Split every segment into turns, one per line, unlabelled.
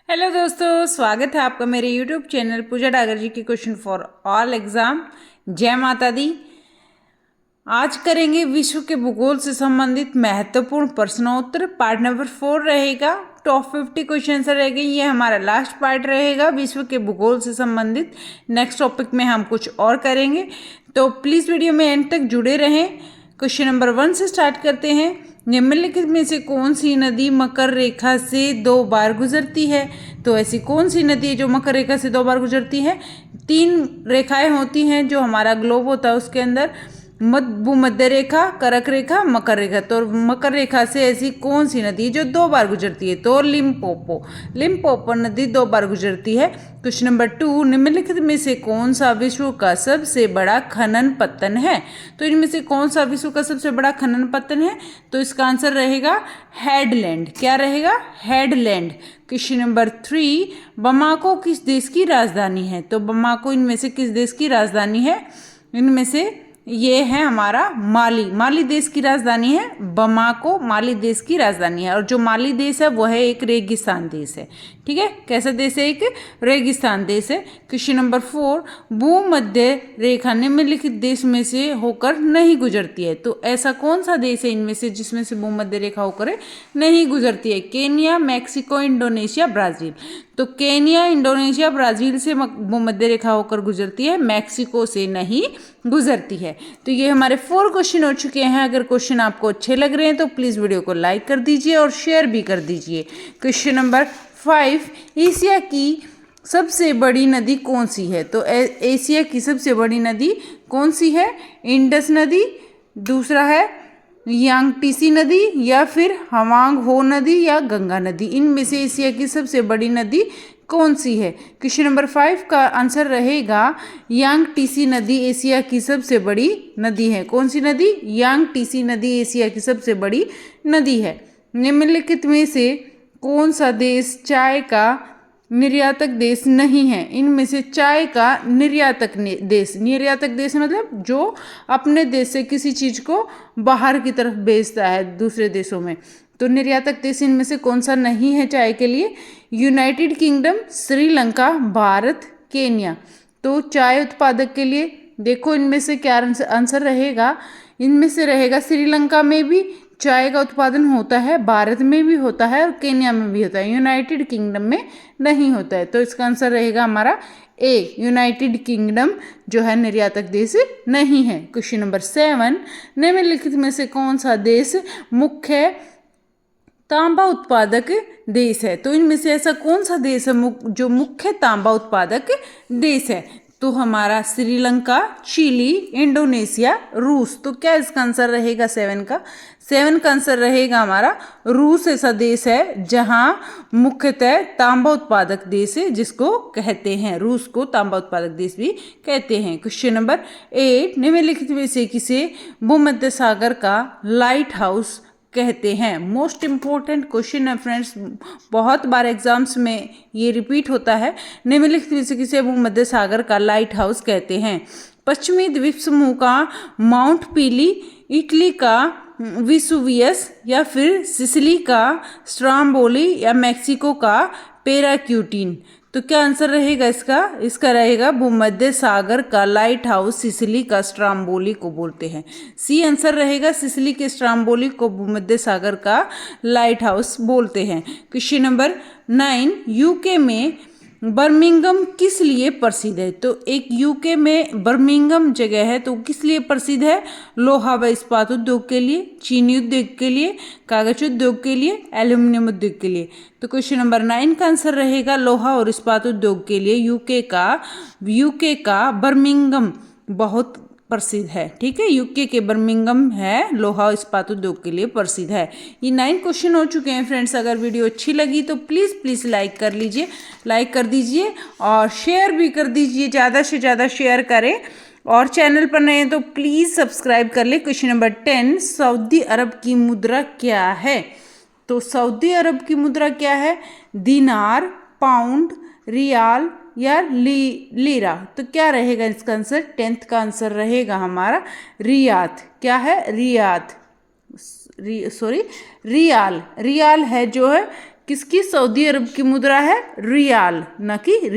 Hello दोस्तों, स्वागत है आपका मेरे यूट्यूब चैनल पूजा डागर जी की क्वेश्चन फॉर ऑल एग्जाम। जय माता दी। आज करेंगे विश्व के भूगोल से संबंधित महत्वपूर्ण प्रश्नोत्तर। पार्ट नंबर 4 रहेगा। टॉप 50 क्वेश्चन आंसर रहेंगे। ये हमारा लास्ट पार्ट रहेगा विश्व के भूगोल से संबंधित। नेक्स्ट टॉपिक में हम कुछ और करेंगे, तो प्लीज़ वीडियो में एंड तक जुड़े रहें। क्वेश्चन नंबर 1 से स्टार्ट करते हैं। निम्नलिखित में से कौन सी नदी मकर रेखा से 2 बार गुजरती है? तो ऐसी कौन सी नदी है जो मकर रेखा से 2 बार गुजरती है? 3 रेखाएं होती हैं जो हमारा ग्लोब होता है उसके अंदर, भूमध्य रेखा, करक रेखा, मकर रेखा। तो मकर रेखा से ऐसी कौन सी नदी है जो 2 बार गुजरती है? तो लिम्पोपो नदी 2 बार गुजरती है। क्वेश्चन नंबर 2, निम्नलिखित में से कौन सा विश्व का सबसे बड़ा खनन पत्तन है? तो इनमें से कौन सा विश्व का सबसे बड़ा खनन पत्तन है? तो इसका आंसर रहेगा हेडलैंड। क्या रहेगा? हेडलैंड। क्वेश्चन नंबर 3, बमाको किस देश की राजधानी है? तो बमाको इनमें से किस देश की राजधानी है? इनमें से ये है हमारा माली देश की राजधानी है। बमाको माली देश की राजधानी है। और जो माली देश है वो है एक रेगिस्तान देश है। ठीक है, कैसा देश है? एक रेगिस्तान देश है। क्वेश्चन नंबर 4, भूमध्य रेखा निम्नलिखित देश में से होकर नहीं गुजरती है? तो ऐसा कौन सा देश है इनमें से जिसमें से भूमध्य रेखा होकर नहीं गुजरती है? Kenya, Mexico, Indonesia, Brazil. तो केन्या, इंडोनेशिया, ब्राजील से भूमध्य रेखा होकर गुजरती है, मैक्सिको से नहीं गुजरती है। तो ये हमारे 4 क्वेश्चन हो चुके हैं। अगर क्वेश्चन आपको अच्छे लग रहे हैं तो प्लीज़ वीडियो को लाइक कर दीजिए और शेयर भी कर दीजिए। क्वेश्चन नंबर 5, एशिया की सबसे बड़ी नदी कौन सी है? तो एशिया की सबसे बड़ी नदी कौन सी है? इंडस नदी, दूसरा है यांगटीसी नदी, या फिर हवांग हो नदी, या गंगा नदी। इनमें से एशिया की सबसे बड़ी नदी कौन सी है? क्वेश्चन नंबर 5 का आंसर रहेगा यांगटीसी नदी एशिया की सबसे बड़ी नदी है। कौन सी नदी? यांगटीसी नदी एशिया की सबसे बड़ी नदी है। निम्नलिखित में से कौन सा देश चाय का निर्यातक देश नहीं है? इनमें से चाय का निर्यातक देश मतलब जो अपने देश से किसी चीज को बाहर की तरफ भेजता है दूसरे देशों में। तो निर्यातक देश इनमें से कौन सा नहीं है चाय के लिए? United kingdom, Sri Lanka, Bharat, Kenya. तो चाय उत्पादक के लिए देखो इनमें से क्या आंसर रहेगा? इनमें से रहेगा श्रीलंका में भी चाय का उत्पादन होता है, भारत में भी होता है और केन्या में भी होता है, यूनाइटेड किंगडम में नहीं होता है। तो इसका आंसर रहेगा हमारा ए, यूनाइटेड किंगडम जो है निर्यातक देश नहीं है। क्वेश्चन नंबर 7, निम्नलिखित में से कौन सा देश मुख्य तांबा उत्पादक देश है? तो इनमें से ऐसा कौन सा देश है जो मुख्य तांबा उत्पादक देश है? तो हमारा श्रीलंका, चिली, इंडोनेशिया, रूस। तो क्या इसका आंसर रहेगा 7 का? 7 का आंसर रहेगा हमारा रूस। ऐसा देश है जहां मुख्यतः तांबा उत्पादक देश है जिसको कहते हैं, रूस को तांबा उत्पादक देश भी कहते हैं। क्वेश्चन नंबर 8, निम्नलिखित में से किसे भूमध्य सागर का लाइट हाउस कहते हैं? मोस्ट इंपॉर्टेंट क्वेश्चन है फ्रेंड्स, बहुत बार एग्जाम्स में ये रिपीट होता है। निम्नलिखित में से किसे भूमध्य सागर का लाइट हाउस कहते हैं? पश्चिमी द्वीप समूह का माउंट पीली, इटली का विसुवियस, या फिर सिसिली का स्ट्राम्बोली, या मैक्सिको का पेराक्यूटिन। तो क्या आंसर रहेगा इसका? इसका रहेगा भूमध्य सागर का लाइट हाउस सिसिली का स्ट्राम्बोली को बोलते हैं। सी आंसर रहेगा, सिसिली के स्ट्राम्बोली को भूमध्य सागर का लाइट हाउस बोलते हैं। क्वेश्चन नंबर 9, यूके में बर्मिंघम किस लिए प्रसिद्ध है? तो एक यूके में बर्मिंघम जगह है तो किस लिए प्रसिद्ध है? लोहा व इस्पात उद्योग के लिए, चीनी उद्योग के लिए, कागज उद्योग के लिए, एल्यूमिनियम उद्योग के लिए। तो क्वेश्चन नंबर 9 का आंसर रहेगा लोहा और इस्पात उद्योग के लिए यूके का बर्मिंघम बहुत प्रसिद्ध है। ठीक है, यूके के बर्मिंघम है लोहा इस्पात उद्योग के लिए प्रसिद्ध है। ये 9 क्वेश्चन हो चुके हैं फ्रेंड्स। अगर वीडियो अच्छी लगी तो प्लीज़ लाइक कर दीजिए और शेयर भी कर दीजिए, ज़्यादा से ज़्यादा शेयर करें। और चैनल पर नए हैं तो प्लीज़ सब्सक्राइब कर ले। क्वेश्चन नंबर 10, सऊदी अरब की मुद्रा क्या है? तो सऊदी अरब की मुद्रा क्या है? दिनार, पाउंड, रियाल, या लीरा। तो क्या रहेगा इसका आंसर? 10th का आंसर रहेगा हमारा रियाद। क्या है? रियाद, रियाल है जो है किसकी? सऊदी अरब की मुद्रा है रियाल, न कि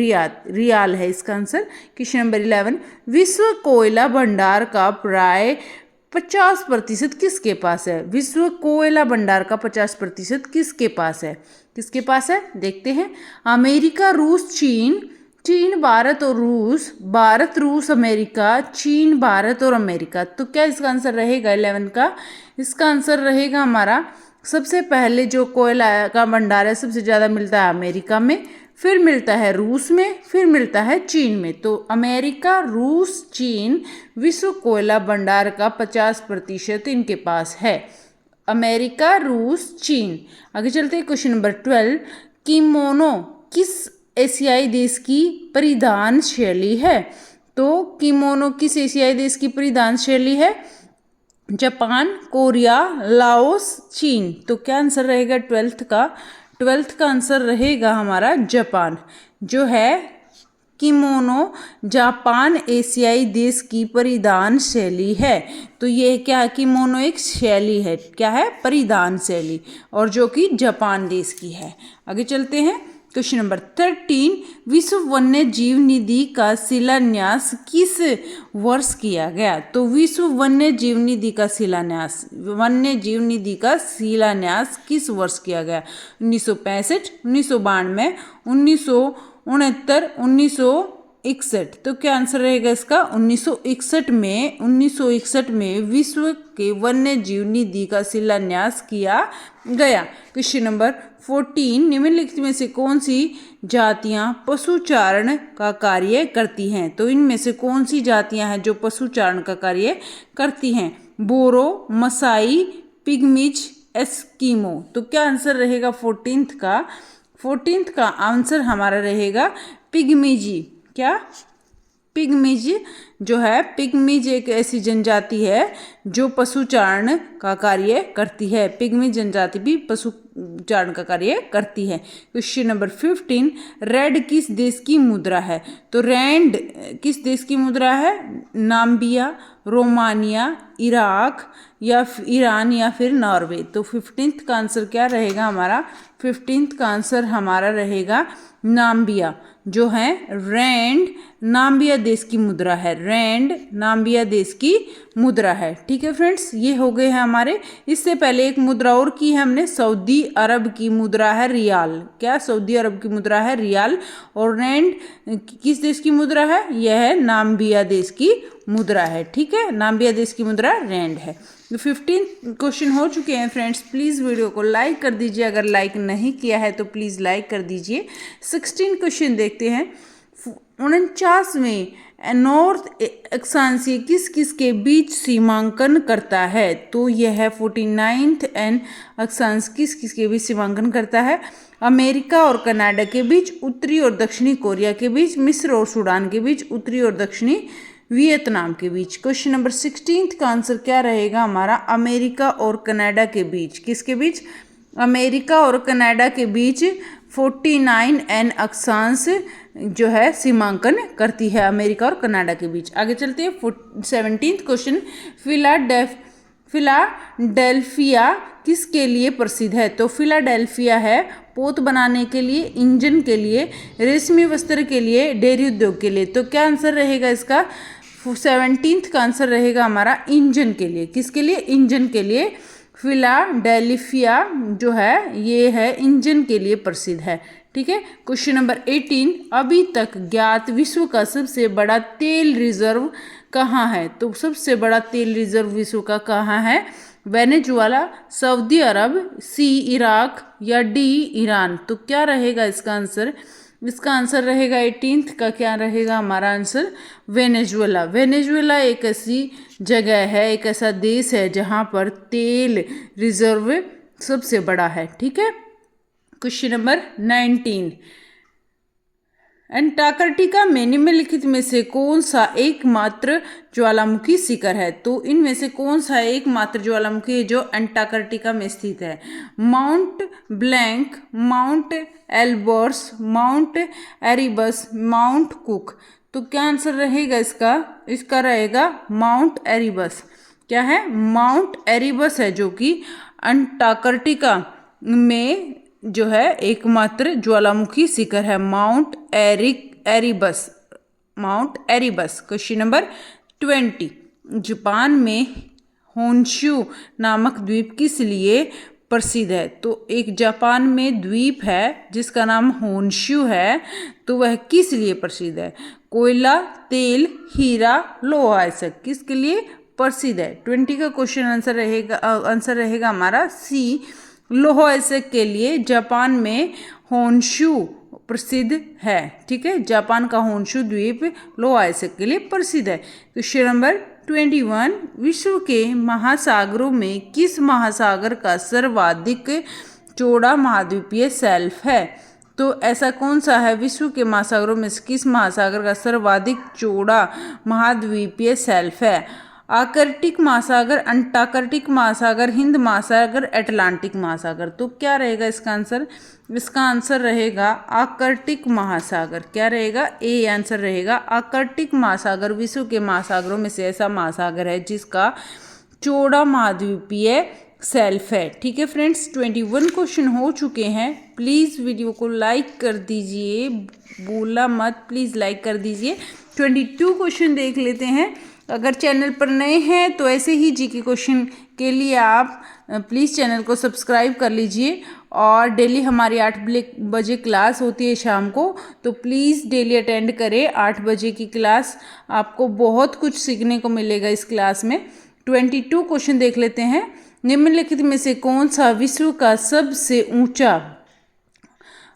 रियाल है इसका आंसर। क्वेश्चन नंबर 11, विश्व कोयला भंडार का प्राय 50% किसके पास है? विश्व कोयला भंडार का 50% किसके पास है? किसके पास है देखते हैं। अमेरिका, रूस, चीन भारत और रूस, भारत रूस अमेरिका, चीन भारत और अमेरिका। तो क्या इसका आंसर रहेगा 11 का? इसका आंसर रहेगा हमारा, सबसे पहले जो कोयला का भंडार है सबसे ज़्यादा मिलता है अमेरिका में, फिर मिलता है रूस में, फिर मिलता है चीन में। तो अमेरिका, रूस, चीन विश्व कोयला भंडार का 50% इनके पास है। अमेरिका, रूस, चीन। आगे चलते हैं क्वेश्चन नंबर 12, किमोनो किस एशियाई देश की परिधान शैली है? तो किमोनो किस एशियाई देश की परिधान शैली है? जापान, कोरिया, लाओस, चीन। तो क्या आंसर रहेगा 12th का? 12th का आंसर रहेगा हमारा जापान। जो है किमोनो जापान एशियाई देश की परिधान शैली है। तो ये क्या है? किमोनो एक शैली है, क्या है? परिधान शैली, और जो कि जापान देश की है। आगे चलते हैं क्वेश्चन नंबर 13, विश्व वन्य जीव निधि का शिलान्यास किस वर्ष किया गया? तो विश्व वन्य जीव निधि का शिलान्यास किस वर्ष किया गया? 1965, 1992, 1969, 1961। तो क्या आंसर रहेगा इसका? 1961 में विश्व के वन्य जीव निधि का शिलान्यास किया गया। क्वेश्चन नंबर 14, निम्नलिखित में से कौन सी जातियां पशुचारण का कार्य करती हैं? तो इनमें से कौन सी जातियां हैं जो पशुचारण का कार्य करती हैं? बोरो, मसाई, पिग्मीज, एस्किमो। तो क्या आंसर रहेगा 14th का? 14th का आंसर हमारा रहेगा पिग्मीजी। क्या? पिग्मीज जो है, पिग्मीज एक ऐसी जनजाति है जो पशुचारण का कार्य करती है। पिग्मी जनजाति भी पशुचारण का कार्य करती है। क्वेश्चन नंबर 15, रेड किस देश की मुद्रा है? तो रैंड किस देश की मुद्रा है? नाम्बिया, रोमानिया, इराक या ईरान या फिर नॉर्वे। तो 15th का आंसर क्या रहेगा हमारा? 15th का आंसर हमारा रहेगा नाम्बिया। जो है रैंड नाम्बिया देश की मुद्रा है, रैंड नाम्बिया देश की मुद्रा है। ठीक है फ्रेंड्स, ये हो गए हैं हमारे। इससे पहले एक मुद्रा और की है हमने, सऊदी अरब की मुद्रा है रियाल। क्या? सऊदी अरब की मुद्रा है रियाल। और रैंड किस देश की मुद्रा है? यह है नाम्बिया देश की मुद्रा है। ठीक है, नाम्बिया देश की मुद्रा रैंड है। 15 क्वेश्चन हो चुके हैं फ्रेंड्स। प्लीज़ वीडियो को लाइक कर दीजिए, अगर लाइक नहीं किया है तो प्लीज़ लाइक कर दीजिए। 16 क्वेश्चन देखते हैं। 49वें नॉर्थ अक्षांशीय किस किस के बीच सीमांकन करता है? तो यह है 49th एंड अक्षांश किस किस के बीच सीमांकन करता है? अमेरिका और कनाडा के बीच, उत्तरी और दक्षिणी कोरिया के बीच, मिस्र और सूडान के बीच, उत्तरी और दक्षिणी वियतनाम के बीच। क्वेश्चन नंबर 16 का आंसर क्या रहेगा हमारा? अमेरिका और कनाडा के बीच। किसके बीच? अमेरिका और कनाडा के बीच 49 एन अक्षांश जो है सीमांकन करती है अमेरिका और कनाडा के बीच। आगे चलते हैं 17th क्वेश्चन, फिलाडेल्फिया किसके लिए प्रसिद्ध है? तो फिलाडेल्फिया है पोत बनाने के लिए, इंजन के लिए, रेशमी वस्त्र के लिए, डेयरी उद्योग के लिए। तो क्या आंसर रहेगा इसका? 17th का आंसर रहेगा हमारा इंजन के लिए। किसके लिए? इंजन के लिए। फिलाडेल्फिया जो है ये है इंजन के लिए प्रसिद्ध है। ठीक है, क्वेश्चन नंबर 18, अभी तक ज्ञात विश्व का सबसे बड़ा तेल रिजर्व कहाँ है? तो सबसे बड़ा तेल रिजर्व विश्व का कहाँ है? वेनेजुएला, सऊदी अरब, सी इराक या डी ईरान। तो क्या रहेगा इसका आंसर? इसका आंसर रहेगा 18th का क्या रहेगा हमारा आंसर? वेनेजुएला। वेनेजुएला एक ऐसी जगह है, एक ऐसा देश है जहाँ पर तेल रिजर्व सबसे बड़ा है। ठीक है, क्वेश्चन नंबर 19, अंटार्कटिका में निम्नलिखित में से कौन सा एकमात्र ज्वालामुखी शिखर है? तो इनमें से कौन सा एकमात्र ज्वालामुखी है जो अंटार्कटिका में स्थित है? Mount Blanc, Mount Elbrus, Mount Erebus, Mount Cook. तो क्या आंसर रहेगा इसका? इसका रहेगा माउंट एरिबस। क्या है? माउंट एरिबस है जो कि अंटार्कटिका में जो है एकमात्र ज्वालामुखी शिखर है माउंट एरिबस। क्वेश्चन नंबर 20, जापान में होन्शु नामक द्वीप किस लिए प्रसिद्ध है? तो एक जापान में द्वीप है जिसका नाम होन्शु है, तो वह किस लिए प्रसिद्ध है? कोयला, तेल, हीरा, लोहा, ऐसा किसके लिए प्रसिद्ध है? 20 का क्वेश्चन आंसर रहेगा हमारा सी, लोहा ऐसे के लिए जापान में होन्शु प्रसिद्ध है। ठीक है, जापान का होन्शु द्वीप लोहा ऐसे के लिए प्रसिद्ध है। क्वेश्चन नंबर 21, विश्व के महासागरों में किस महासागर का सर्वाधिक चौड़ा महाद्वीपीय शेल्फ है? तो ऐसा कौन सा है विश्व के महासागरों में किस महासागर का सर्वाधिक चौड़ा महाद्वीपीय शेल्फ है? आर्कटिक महासागर, अंटार्कटिक महासागर, हिंद महासागर, अटलांटिक महासागर। तो क्या रहेगा इसका आंसर? इसका आंसर रहेगा आर्कटिक महासागर। क्या रहेगा? ए आंसर रहेगा आर्कटिक महासागर विश्व के महासागरों में से ऐसा महासागर है जिसका चौड़ा महाद्वीपीय शेल्फ है। ठीक है फ्रेंड्स, 21 क्वेश्चन हो चुके हैं। प्लीज़ वीडियो को लाइक कर दीजिए, बोला मत, प्लीज़ लाइक कर दीजिए। 22 क्वेश्चन देख लेते हैं। अगर चैनल पर नए हैं तो ऐसे ही जीके क्वेश्चन के लिए आप प्लीज़ चैनल को सब्सक्राइब कर लीजिए। और डेली हमारी 8 बजे क्लास होती है शाम को, तो प्लीज़ डेली अटेंड करें 8 बजे की क्लास। आपको बहुत कुछ सीखने को मिलेगा इस क्लास में। 22 क्वेश्चन देख लेते हैं। निम्नलिखित में से कौन सा विश्व का सबसे ऊंचा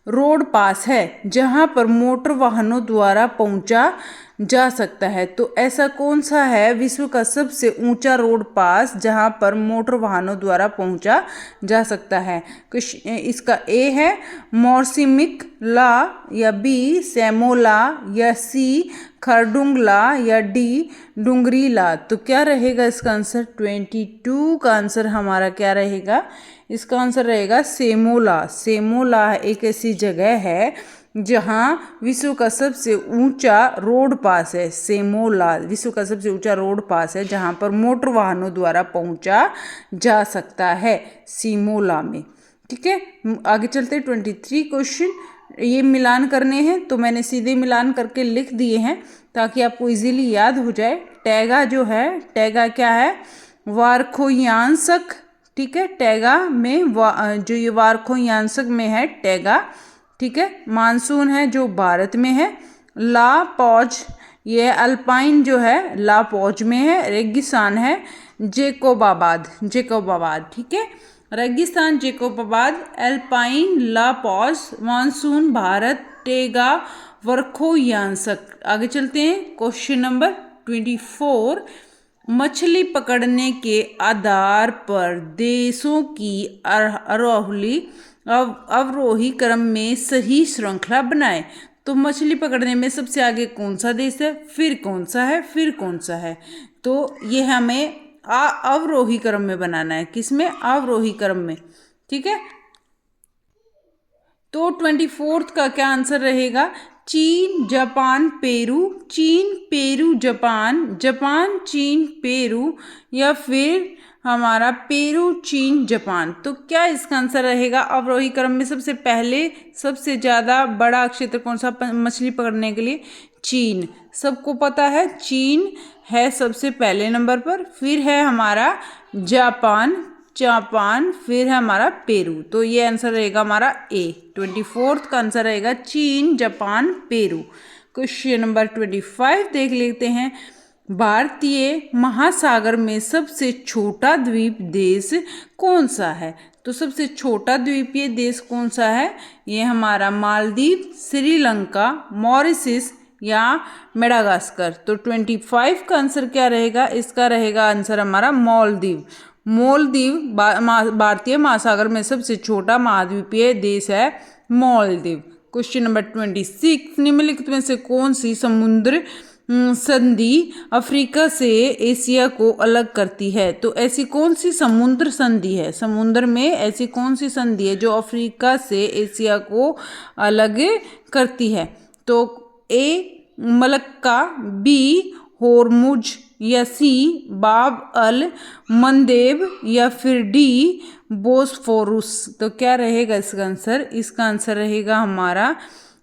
रोड पास है जहां पर मोटर वाहनों द्वारा पहुंचा जा सकता है? तो ऐसा कौन सा है विश्व का सबसे ऊंचा रोड पास जहां पर मोटर वाहनों द्वारा पहुंचा जा सकता है? इसका ए है मोरसिमिक ला, या बी सैमोला, या सी खरडुंगला, या डी डुंगरीला। तो क्या रहेगा इसका आंसर? 22 का आंसर हमारा क्या रहेगा? इसका आंसर रहेगा सेमोला। सेमोला एक ऐसी जगह है जहां विश्व का सबसे ऊंचा रोड पास है। सेमोला विश्व का सबसे ऊंचा रोड पास है जहां पर मोटर वाहनों द्वारा पहुंचा जा सकता है, सीमोला में। ठीक है, आगे चलते 23 क्वेश्चन। ये मिलान करने हैं तो मैंने सीधे मिलान करके लिख दिए हैं ताकि आपको इजीली याद हो जाए। टैगा जो है, टैगा क्या है? वार्खोयांसक। ठीक है, टैगा में जो ये वार्खोयांसक में है टैगा। ठीक है, मानसून है जो भारत में है। ला पौज, ये अल्पाइन जो है ला पौज में है। रेगिस्तान है जेकोबाबाद। ठीक है, रेगिस्तान जेकोबाबाद, अल्पाइन, ला पौज, मानसून भारत, टेगा वर्खोयांसक। आगे चलते हैं क्वेश्चन नंबर 24, मछली पकड़ने के आधार पर देशों की अवरोही क्रम में सही श्रृंखला बनाए। तो मछली पकड़ने में सबसे आगे कौन सा देश है, फिर कौन सा है, फिर कौन सा है? तो ये हमें अवरोही क्रम में बनाना है। किसमें? अवरोही क्रम में। ठीक है, तो 24 का क्या आंसर रहेगा? चीन, जापान, पेरू, चीन, पेरू, जापान, जापान, चीन, पेरू, या फिर हमारा पेरू, चीन, जापान। तो क्या इसका आंसर रहेगा? अवरोही क्रम में सबसे पहले सबसे ज़्यादा बड़ा क्षेत्र कौन सा मछली पकड़ने के लिए? चीन। सबको पता है चीन है सबसे पहले नंबर पर, फिर है हमारा जापान, फिर है हमारा पेरू। तो ये आंसर रहेगा हमारा ए। 24 का आंसर रहेगा चीन, जापान, पेरू। क्वेश्चन नंबर 25 देख लेते हैं। भारतीय महासागर में सबसे छोटा द्वीप देश कौन सा है? तो सबसे छोटा द्वीपीय देश कौन सा है? ये हमारा मालदीव, श्रीलंका, मॉरिशस, या मेडागास्कर। तो 25 का आंसर क्या रहेगा? इसका रहेगा आंसर हमारा मालदीव। भारतीय महासागर में सबसे छोटा महाद्वीपीय देश है मालदीव। क्वेश्चन नंबर 26, निम्नलिखित में से कौन सी समुद्र संधि अफ्रीका से एशिया को अलग करती है? तो ऐसी कौन सी समुद्र संधि है, समुद्र में ऐसी कौन सी संधि है जो अफ्रीका से एशिया को अलग करती है? तो ए मलक्का, बी होर्मुज, या सी बाब अल मंदेब, या फिर डी बोस्फोरुस। तो क्या रहेगा इसका आंसर? इसका आंसर रहेगा हमारा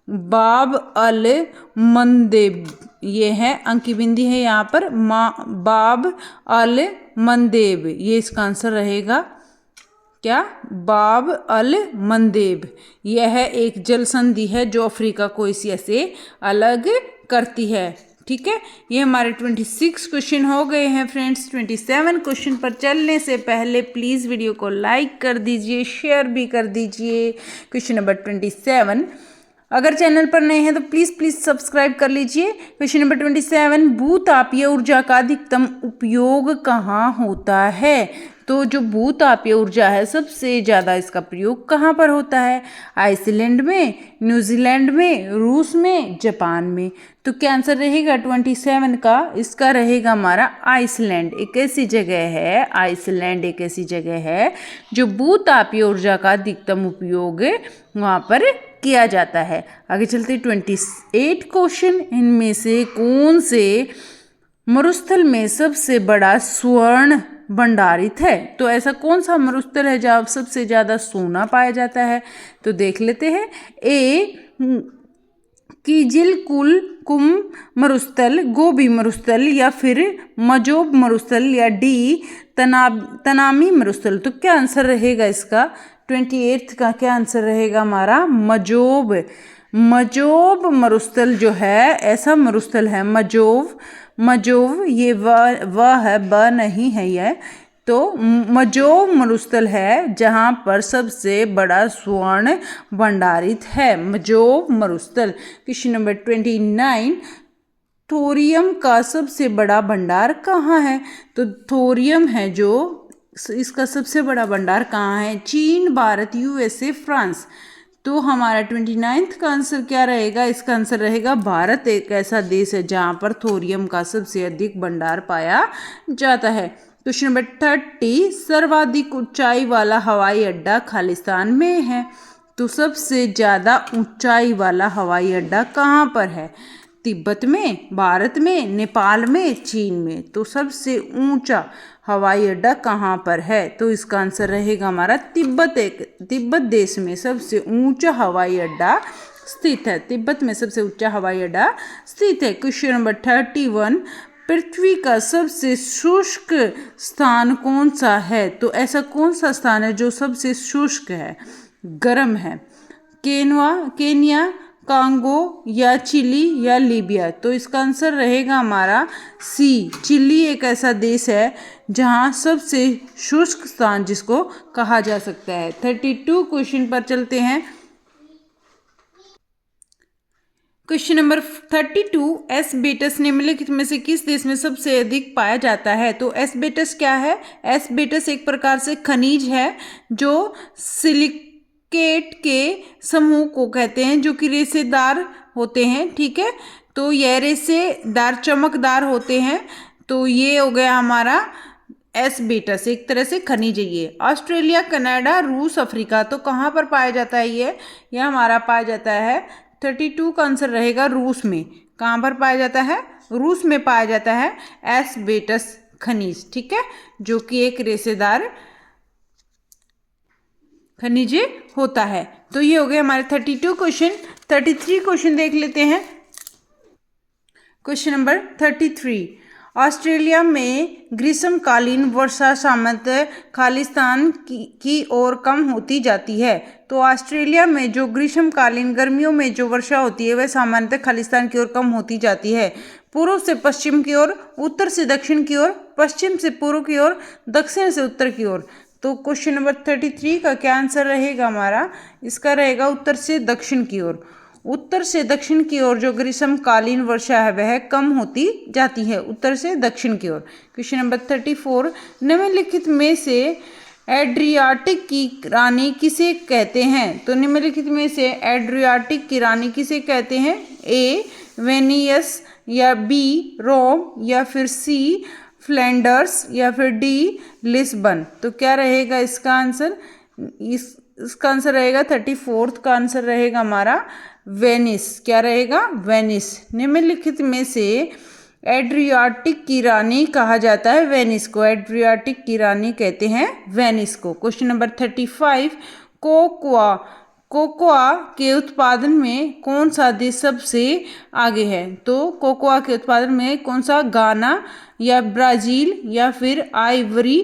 बाब अल मंदेब। ये है अंकी बिंदी है यहाँ पर, बाब अल मंदेब, ये इसका आंसर रहेगा क्या? बाब अल मंदेब। यह एक जल संधि है जो अफ्रीका को एशिया से अलग करती है। ठीक है, ये हमारे 26 क्वेश्चन हो गए हैं फ्रेंड्स। 27 क्वेश्चन पर चलने से पहले प्लीज़ वीडियो को लाइक कर दीजिए, शेयर भी कर दीजिए। क्वेश्चन नंबर 27, अगर चैनल पर नए हैं तो प्लीज़ सब्सक्राइब कर लीजिए। क्वेश्चन नंबर 27, भूतापीय ऊर्जा का अधिकतम उपयोग कहाँ होता है? तो जो भूतापीय ऊर्जा है सबसे ज़्यादा इसका प्रयोग कहाँ पर होता है? आइसलैंड में, न्यूजीलैंड में, रूस में, जापान में। तो क्या आंसर रहेगा 27 का? इसका रहेगा हमारा आइसलैंड। एक ऐसी जगह है, आइसलैंड एक ऐसी जगह है जो भूतापीय ऊर्जा का अधिकतम उपयोग वहाँ पर किया जाता है। आगे चलते 28 क्वेश्चन, इनमें से कौन से मरुस्थल में सबसे बड़ा स्वर्ण भंडारित है? तो ऐसा कौन सा मरुस्थल है जहाँ सबसे ज़्यादा सोना पाया जाता है? तो देख लेते हैं। ए कीजिलकुल कुम मरुस्थल, गोबी मरुस्थल, या फिर मजोब मरुस्थल, या डी तनामी मरुस्थल। तो क्या आंसर रहेगा इसका? 28 का क्या आंसर रहेगा हमारा? मजोब। मजोब मरुस्थल जो है, ऐसा मरुस्थल है मजोब, ये व है, ब नहीं है यह। तो मजोब मरुस्थल है जहाँ पर सबसे बड़ा स्वर्ण भंडारित है, मजोब मरुस्थल। क्वेश्चन नंबर 29, थोरियम का सबसे बड़ा भंडार कहाँ है? तो थोरियम है जो, इसका सबसे बड़ा भंडार कहाँ है? चीन, भारत, यूएसए, फ्रांस। तो हमारा 29 का आंसर क्या रहेगा? इसका आंसर रहेगा भारत एक ऐसा देश है जहाँ पर थोरियम का सबसे अधिक भंडार पाया जाता है। क्वेश्चन नंबर 30, सर्वाधिक ऊंचाई वाला हवाई अड्डा खालिस्तान में है। तो सबसे ज़्यादा ऊंचाई वाला हवाई अड्डा कहाँ पर है? तिब्बत में, भारत में, नेपाल में, चीन में। तो सबसे ऊंचा हवाई अड्डा कहाँ पर है? तो इसका आंसर रहेगा हमारा तिब्बत देश में सबसे ऊंचा हवाई अड्डा स्थित है। तिब्बत में सबसे ऊंचा हवाई अड्डा स्थित है। क्वेश्चन नंबर 31, पृथ्वी का सबसे शुष्क स्थान कौन सा है? तो ऐसा कौन सा स्थान है जो सबसे शुष्क है, गर्म है? केन्या, कांगो, या चिली, या लीबिया। तो इसका आंसर रहेगा हमारा सी, चिली एक ऐसा देश है जहाँ सबसे शुष्क स्थान जिसको कहा जा सकता है। 32 क्वेश्चन पर चलते हैं। क्वेश्चन नंबर 32, एस्बेस्टस निम्नलिखित में से किस देश में सबसे अधिक पाया जाता है? तो एस्बेस्टस क्या है? एस्बेस्टस एक प्रकार से खनिज है जो सिलिकेट के समूह को कहते हैं, जो कि रेशेदार होते हैं। ठीक है, तो यह रेशेदार चमकदार होते हैं। तो ये हो गया हमारा एस्बेस्टस, एक तरह से खनिज है ये। ऑस्ट्रेलिया, कनाडा, रूस, अफ्रीका। तो कहाँ पर पाया जाता है ये हमारा पाया जाता है 32 का आंसर रहेगा रूस में। कहाँ पर पाया जाता है? रूस में पाया जाता है एस्बेस्टस खनिज। ठीक है, जो कि एक रेशेदार खनिज होता है। तो ये हो गए हमारे 32 क्वेश्चन। 33 क्वेश्चन देख लेते हैं। क्वेश्चन नंबर 33, ऑस्ट्रेलिया में ग्रीष्मकालीन वर्षा सामान्यतः खालिस्तान की ओर कम होती जाती है। तो ऑस्ट्रेलिया में जो ग्रीष्मकालीन गर्मियों में जो वर्षा होती है वह सामान्यतः खालिस्तान की ओर कम होती जाती है। पूर्व से पश्चिम की ओर, उत्तर से दक्षिण की ओर, पश्चिम से पूर्व की ओर, दक्षिण से उत्तर की ओर। तो क्वेश्चन नंबर 33 का क्या आंसर रहेगा हमारा? इसका रहेगा उत्तर से दक्षिण की ओर। उत्तर से दक्षिण की ओर जो ग्रीष्मकालीन वर्षा है वह कम होती जाती है, उत्तर से दक्षिण की ओर। क्वेश्चन नंबर 34, निम्नलिखित में से एड्रियाटिक की रानी किसे कहते हैं? तो निम्नलिखित में से एड्रियाटिक की रानी किसे कहते हैं? ए वेनियस, या बी रोम, या फिर सी फ्लैंडर्स, या फिर डी लिस्बन। तो क्या रहेगा इसका आंसर? इसका आंसर रहेगा 34 का आंसर रहेगा हमारा वेनिस। क्या रहेगा? वेनिस। निम्नलिखित में से एड्रियाटिक की रानी कहा जाता है वेनिस को, एड्रियाटिक की रानी कहते हैं वेनिस को। क्वेश्चन नंबर 35, कोकोआ, कोकोआ के उत्पादन में कौन सा देश सबसे आगे है? तो कोकोआ के उत्पादन में कौन सा, गाना या ब्राजील या फिर आइवरी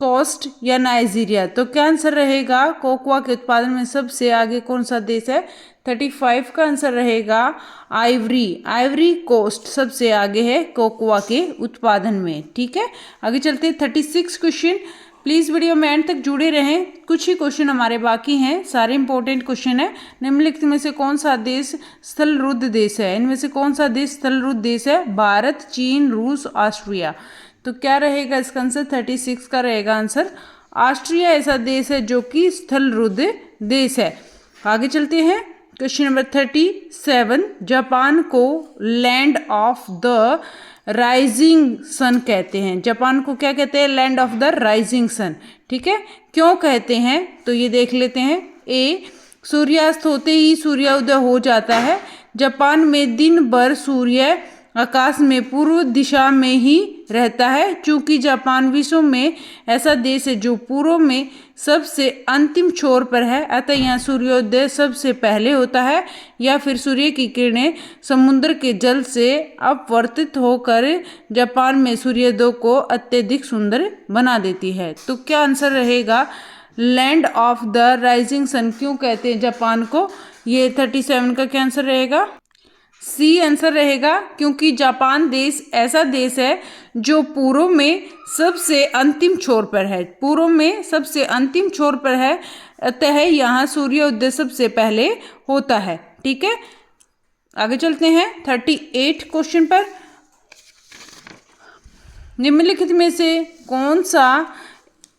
कोस्ट या नाइजीरिया? तो क्या आंसर रहेगा? कोकोआ के उत्पादन में सबसे आगे कौन सा देश है? 35 का आंसर रहेगा आइवरी, आइवरी कोस्ट सबसे आगे है कोकोआ के उत्पादन में। ठीक है, आगे चलते हैं 36 क्वेश्चन। प्लीज़ वीडियो में एंड तक जुड़े रहें, कुछ ही क्वेश्चन हमारे बाकी हैं, सारे इंपॉर्टेंट क्वेश्चन है। निम्नलिखित में से कौन सा देश स्थलरुद्ध देश है? इनमें से कौन सा देश स्थलरुद्ध देश है? भारत, चीन, रूस, ऑस्ट्रिया। तो क्या रहेगा इसका आंसर? 36 का रहेगा आंसर ऑस्ट्रिया ऐसा देश है जो कि स्थलरुद्ध देश है। आगे चलते हैं क्वेश्चन नंबर 37, जापान को land of the rising sun कहते हैं। जापान को क्या कहते हैं? Land of the rising sun. ठीक है, क्यों कहते हैं? तो ये देख लेते हैं। ए, सूर्यास्त होते ही सूर्योदय हो जाता है। जापान में दिन भर सूर्य आकाश में पूर्व दिशा में ही रहता है। चूंकि जापान विश्व में ऐसा देश है जो पूर्व में सबसे अंतिम छोर पर है, अतः यहाँ सूर्योदय सबसे पहले होता है, या फिर सूर्य की किरणें समुद्र के जल से अपवर्तित होकर जापान में सूर्योदय को अत्यधिक सुंदर बना देती है। तो क्या आंसर रहेगा? Land of the rising sun क्यों कहते हैं जापान को? ये 37 का क्या आंसर रहेगा? सी आंसर रहेगा, क्योंकि जापान देश ऐसा देश है जो पूर्व में सबसे अंतिम छोर पर है, पूर्व में सबसे अंतिम छोर पर है, अतः यहाँ सूर्योदय सबसे पहले होता है। ठीक है, आगे चलते हैं 38 क्वेश्चन पर। निम्नलिखित में से कौन सा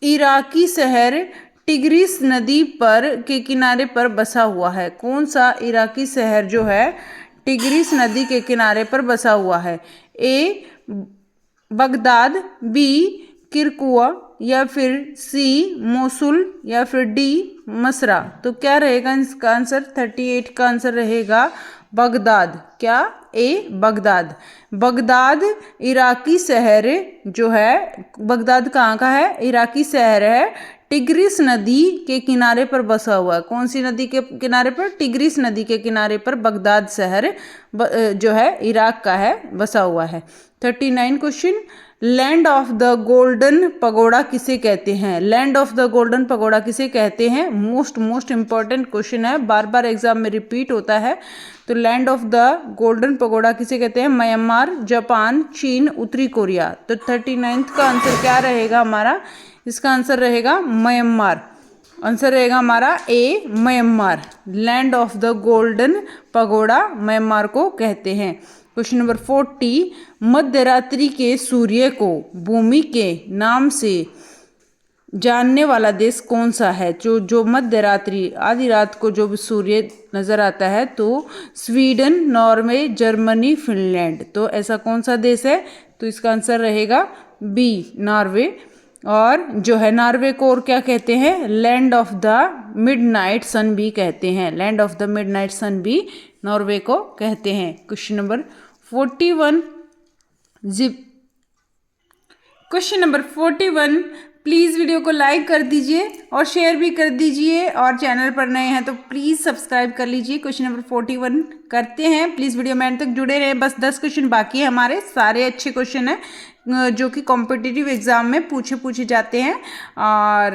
इराकी शहर टिग्रिस नदी पर के किनारे पर बसा हुआ है? कौन सा इराकी शहर जो है टिग्रिस नदी के किनारे पर बसा हुआ है? ए, बगदाद, बी, किरकुआ, या फिर सी, मोसुल, या फिर डी, मसरा। तो क्या रहेगा इसका आंसर? 38 का आंसर रहेगा बगदाद। क्या? ए, बगदाद। बगदाद इराकी शहर जो है, बगदाद कहाँ का है? इराकी शहर है, टिग्रिस नदी के किनारे पर बसा हुआ है। कौन सी नदी के किनारे पर? टिग्रिस नदी के किनारे पर बगदाद शहर जो है इराक का है, बसा हुआ है। 39 question, land of the golden pagoda किसे कहते हैं? Land of the golden pagoda किसे कहते हैं? मोस्ट इंपॉर्टेंट क्वेश्चन है, बार बार एग्जाम में रिपीट होता है। तो land of the golden pagoda किसे कहते हैं? म्यांमार, जापान, चीन, उत्तरी कोरिया। तो 39 का आंसर क्या रहेगा हमारा? इसका आंसर रहेगा म्यांमार। आंसर रहेगा हमारा A, Myanmar. Land of the golden pagoda Myanmar को कहते हैं। क्वेश्चन नंबर 40, मध्यरात्रि के सूर्य को भूमि के नाम से जानने वाला देश कौन सा है? जो मध्य रात्रि, आधी रात को जो सूर्य नजर आता है, तो स्वीडन, नॉर्वे, जर्मनी, फिनलैंड। तो ऐसा कौन सा देश है? तो इसका आंसर रहेगा बी, नॉर्वे। और जो है नॉर्वे को और क्या कहते हैं? लैंड ऑफ द मिडनाइट सन भी कहते हैं। लैंड ऑफ द मिडनाइट सन भी नॉर्वे को कहते हैं। Question number 41, question number 41, please video को लाइक कर दीजिए और शेयर भी कर दीजिए, और चैनल पर नए हैं तो प्लीज़ सब्सक्राइब कर लीजिए। क्वेश्चन नंबर 41 करते हैं, प्लीज़ वीडियो में एंड तक जुड़े रहे। बस 10 क्वेश्चन बाकी है हमारे, सारे अच्छे क्वेश्चन हैं जो कि कॉम्पिटिटिव एग्जाम में पूछे जाते हैं। और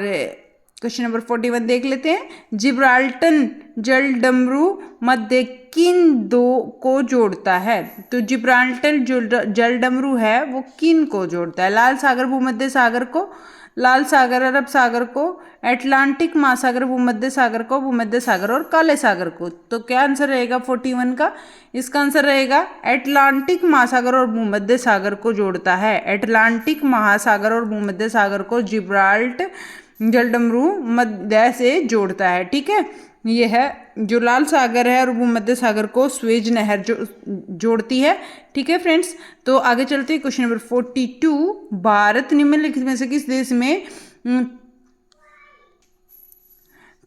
क्वेश्चन नंबर 41 देख लेते हैं। जिब्राल्टर जल डमरू मध्य किन दो को जोड़ता है? तो जिब्राल्टर जो जल डमरू है वो किन को जोड़ता है? लाल सागर भूमध्य सागर को, लाल सागर अरब सागर को, अटलांटिक महासागर भूमध्य सागर को, भूमध्य सागर और काले सागर को। तो क्या आंसर रहेगा 41 का? इसका आंसर रहेगा अटलांटिक महासागर और भूमध्य सागर को जोड़ता है। अटलांटिक महासागर और भूमध्य सागर को जिब्राल्टर जल डमरू मध्य से जोड़ता है। ठीक है, ये है जो लाल सागर है और भूमध्य सागर को स्वेज नहर जो जोड़ती है। ठीक है फ्रेंड्स, तो आगे चलते हैं। क्वेश्चन नंबर 42, भारत निम्नलिखित में से किस देश में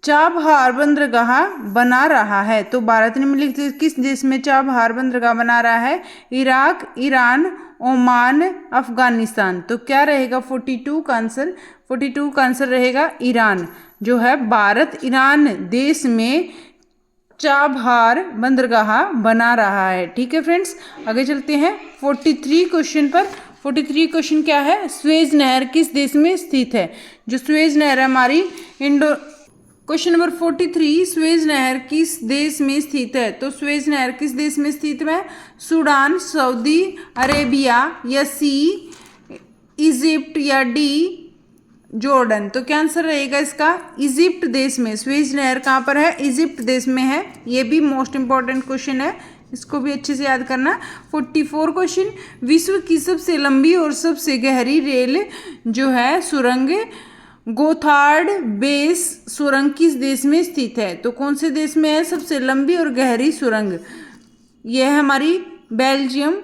चाबहार बंदरगाह बना रहा है? तो भारत निम्नलिखित किस देश में चाबहार बंदरगाह बना रहा है? Iraq, Iran, Oman, Afghanistan. तो क्या रहेगा 42 का आंसर? 42 का आंसर रहेगा ईरान, जो है भारत ईरान देश में चाबहार बंदरगाह बना रहा है। ठीक है फ्रेंड्स, आगे चलते हैं 43 क्वेश्चन पर। 43 क्वेश्चन क्या है? स्वेज नहर किस देश में स्थित है? जो स्वेज नहर है हमारी क्वेश्चन नंबर 43, स्वेज नहर किस देश में स्थित है? तो स्वेज नहर किस देश में स्थित है? सूडान, सऊदी अरेबिया, या सी इजिप्ट, या डी जॉर्डन। तो क्या आंसर रहेगा इसका? इजिप्ट देश में। स्वेज नहर कहाँ पर है? इजिप्ट देश में है। ये भी मोस्ट इंपॉर्टेंट क्वेश्चन है, इसको भी अच्छे से याद करना। 44 क्वेश्चन, विश्व की सबसे लंबी और सबसे गहरी रेल जो है सुरंग गोथार्ड बेस सुरंग किस देश में स्थित है? तो कौन से देश में है सबसे लंबी और गहरी सुरंग? यह है हमारी बेल्जियम,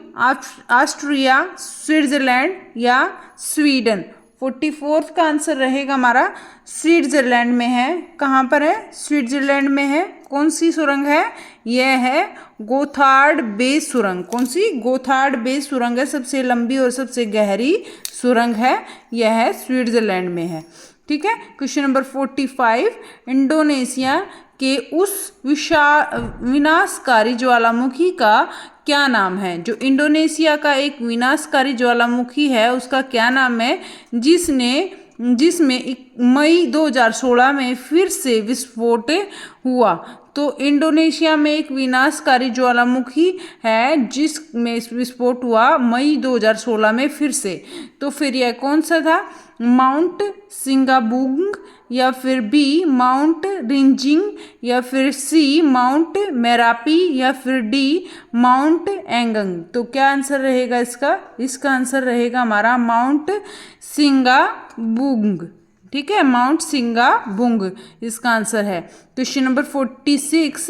ऑस्ट्रिया, स्विट्जरलैंड, या स्वीडन। 44 का आंसर रहेगा हमारा स्विट्जरलैंड में है। कहाँ पर है? स्विट्जरलैंड में है। कौन सी सुरंग है? यह है गोथार्ड बेस सुरंग। कौन सी? गोथार्ड बेस सुरंग है, सबसे लंबी और सबसे गहरी सुरंग है, यह है स्विट्जरलैंड में है। ठीक है, क्वेश्चन नंबर 45, इंडोनेशिया के उस विनाशकारी ज्वालामुखी का क्या नाम है? जो इंडोनेशिया का एक विनाशकारी ज्वालामुखी है उसका क्या नाम है, जिसमें मई 2016 में फिर से विस्फोट हुआ? तो इंडोनेशिया में एक विनाशकारी ज्वालामुखी है जिसमें विस्फोट हुआ मई 2016 में फिर से। तो फिर यह कौन सा था? माउंट सिंगाबुंग, या फिर बी माउंट रिंजिंग, या फिर सी माउंट मेरापी, या फिर डी माउंट एंगंग। तो क्या आंसर रहेगा इसका? इसका आंसर रहेगा हमारा माउंट सिंगाबुंग। ठीक है, माउंट सिंगाबुंग इसका आंसर है। क्वेश्चन नंबर 46,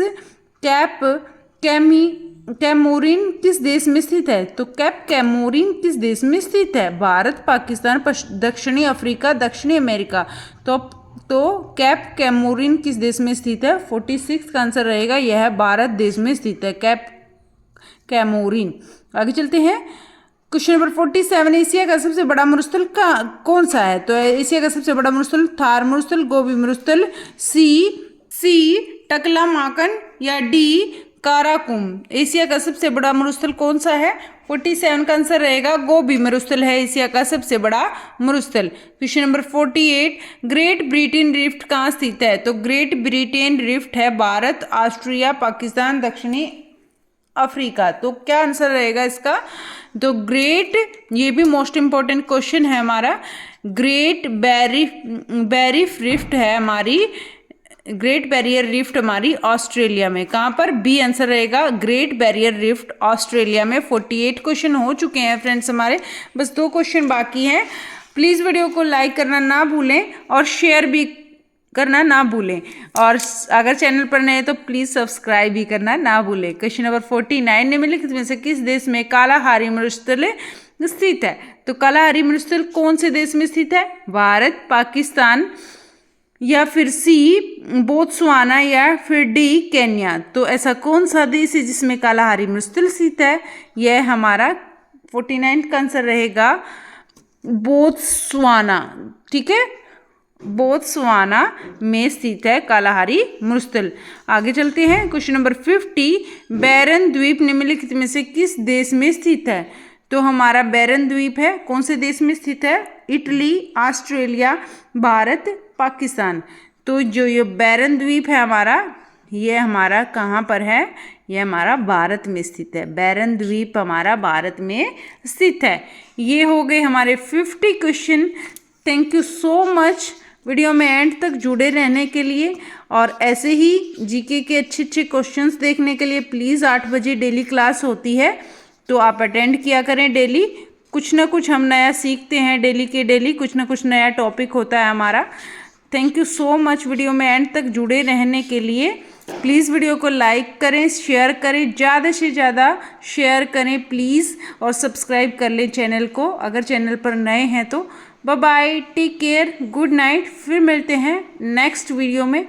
कैमोरिन किस देश में स्थित है? तो कैप कैमोरिन किस देश में स्थित है? भारत, पाकिस्तान, दक्षिणी अफ्रीका, दक्षिणी अमेरिका। तो कैप कैमोरिन किस देश में स्थित है? 46 का आंसर रहेगा यह भारत देश में स्थित है, कैप कैमोरिन। आगे चलते हैं, क्वेश्चन नंबर 47, एशिया का सबसे बड़ा मरुस्थल कौन सा है? तो एशिया का सबसे बड़ा मरुस्थल थार मरुस्थल, गोबी मरुस्थल, सी टकलामाकन, या डी काराकुम। एशिया का सबसे बड़ा मरुस्थल कौन सा है? 47 का आंसर रहेगा गोबी मरुस्थल है एशिया का सबसे बड़ा मरुस्थल। Question number 48, great Britain rift कहाँ स्थित है? तो ग्रेट ब्रिटेन रिफ्ट है भारत, ऑस्ट्रिया, पाकिस्तान, दक्षिणी अफ्रीका। तो क्या आंसर रहेगा इसका? तो ग्रेट, ये भी मोस्ट इंपॉर्टेंट क्वेश्चन है हमारा, ग्रेट बैरिफ रिफ्ट है हमारी, ग्रेट बैरियर रिफ्ट हमारी ऑस्ट्रेलिया में। कहाँ पर? बी आंसर रहेगा ग्रेट बैरियर रिफ्ट ऑस्ट्रेलिया में। 48 क्वेश्चन हो चुके हैं फ्रेंड्स हमारे, बस 2 क्वेश्चन बाकी हैं। प्लीज़ वीडियो को लाइक करना ना भूलें और शेयर भी करना ना भूलें, और अगर चैनल पर नए हैं तो प्लीज़ सब्सक्राइब भी करना ना भूलें। क्वेश्चन नंबर 49, निम्नलिखित में से किस देश में कालाहारी मरुस्थल स्थित है? तो कालाहारी मरुस्थल कौन से देश में स्थित है? भारत, पाकिस्तान, या फिर सी बोत्सवाना, या फिर डी केन्या। तो ऐसा कौन सा देश है जिसमें कालाहारी मरुस्थल स्थित है? यह हमारा 49 का आंसर रहेगा बोत्सवाना। ठीक है, बोत्सवाना में स्थित है कालाहारी मरुस्थल। आगे चलते हैं, क्वेश्चन नंबर 50, बैरन द्वीप निम्नलिखित में से किस देश में स्थित है? तो हमारा बैरन द्वीप है कौन से देश में स्थित है? Italy, Australia, Bharat, Pakistan. तो जो ये बैरन द्वीप है हमारा, ये हमारा कहाँ पर है? ये हमारा भारत में स्थित है। बैरन द्वीप हमारा भारत में स्थित है। ये हो गए हमारे 50 question. Thank you so much video में एंड तक जुड़े रहने के लिए, और ऐसे ही जीके के अच्छे अच्छे क्वेश्चंस देखने के लिए प्लीज़ 8 बजे डेली क्लास होती है, तो आप अटेंड किया करें डेली। कुछ ना कुछ हम नया सीखते हैं, डेली के डेली कुछ ना कुछ नया टॉपिक होता है हमारा। Thank you so much video में एंड तक जुड़े रहने के लिए। प्लीज़ वीडियो को लाइक करें, शेयर करें, ज़्यादा से ज़्यादा शेयर करें प्लीज़, और सब्सक्राइब कर लें चैनल को अगर चैनल पर नए हैं तो। Bye bye, take care, good night. फिर मिलते हैं नेक्स्ट वीडियो में।